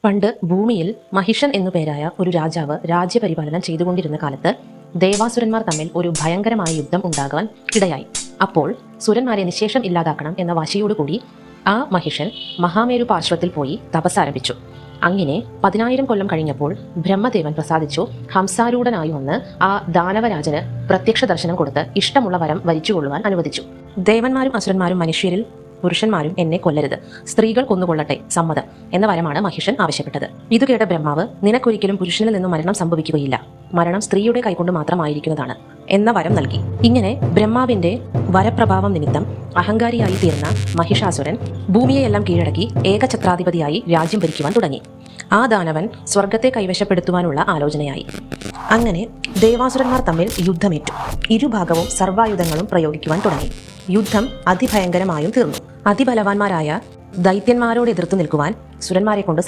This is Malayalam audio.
പണ്ട് ഭൂമിയിൽ മഹിഷൻ എന്നു പേരായ ഒരു രാജാവ് രാജ്യപരിപാലനം ചെയ്തുകൊണ്ടിരുന്ന കാലത്ത് ദേവാസുരന്മാർ തമ്മിൽ ഒരു ഭയങ്കരമായ യുദ്ധം ഉണ്ടാകാൻ ഇടയായി. അപ്പോൾ സുരന്മാരെ നിശേഷം ഇല്ലാതാക്കണം എന്ന വാശിയോടുകൂടി ആ മഹിഷൻ മഹാമേരു പാർശ്വത്തിൽ പോയി തപസ്സാരംഭിച്ചു. അങ്ങനെ 10,000 കൊല്ലം കഴിഞ്ഞപ്പോൾ ബ്രഹ്മദേവൻ പ്രസാദിച്ചു ഹംസാരൂഢനായി വന്ന് ആ ദാനവരാജന് പ്രത്യക്ഷ ദർശനം കൊടുത്ത് ഇഷ്ടമുള്ള വരം വരിച്ചുകൊള്ളുവാൻ അനുവദിച്ചു. ദേവന്മാരും അസുരന്മാരും മനുഷ്യരിൽ പുരുഷന്മാരും എന്നെ കൊല്ലരുത്, സ്ത്രീകൾ കൊന്നുകൊള്ളട്ടെ, സമ്മതം എന്ന വരമാണ് മഹിഷൻ ആവശ്യപ്പെട്ടത്. ഇത് കേട്ട ബ്രഹ്മാവ്, നിനക്കൊരിക്കലും പുരുഷനിൽ നിന്നും മരണം സംഭവിക്കുകയില്ല, മരണം സ്ത്രീയുടെ കൈകൊണ്ട് മാത്രമായിരിക്കുന്നതാണ് എന്ന വരം നൽകി. ഇങ്ങനെ ബ്രഹ്മാവിന്റെ വരപ്രഭാവം നിമിത്തം അഹങ്കാരിയായി തീർന്ന മഹിഷാസുരൻ ഭൂമിയെയെല്ലാം കീഴടക്കി ഏകഛത്രാധിപതിയായി രാജ്യം ഭരിക്കുവാൻ തുടങ്ങി. ആ ദാനവൻ സ്വർഗത്തെ കൈവശപ്പെടുത്തുവാനുള്ള ആലോചനയായി. അങ്ങനെ ദേവാസുരന്മാർ തമ്മിൽ യുദ്ധമേറ്റു. ഇരുഭാഗവും സർവായുധങ്ങളും പ്രയോഗിക്കുവാൻ തുടങ്ങി. യുദ്ധം അതിഭയങ്കരമായും തീർന്നു. അതിബലവാന്മാരായ ദൈത്യന്മാരോട് എതിർത്തു നിൽക്കുവാൻ സുരന്മാരെ കൊണ്ട്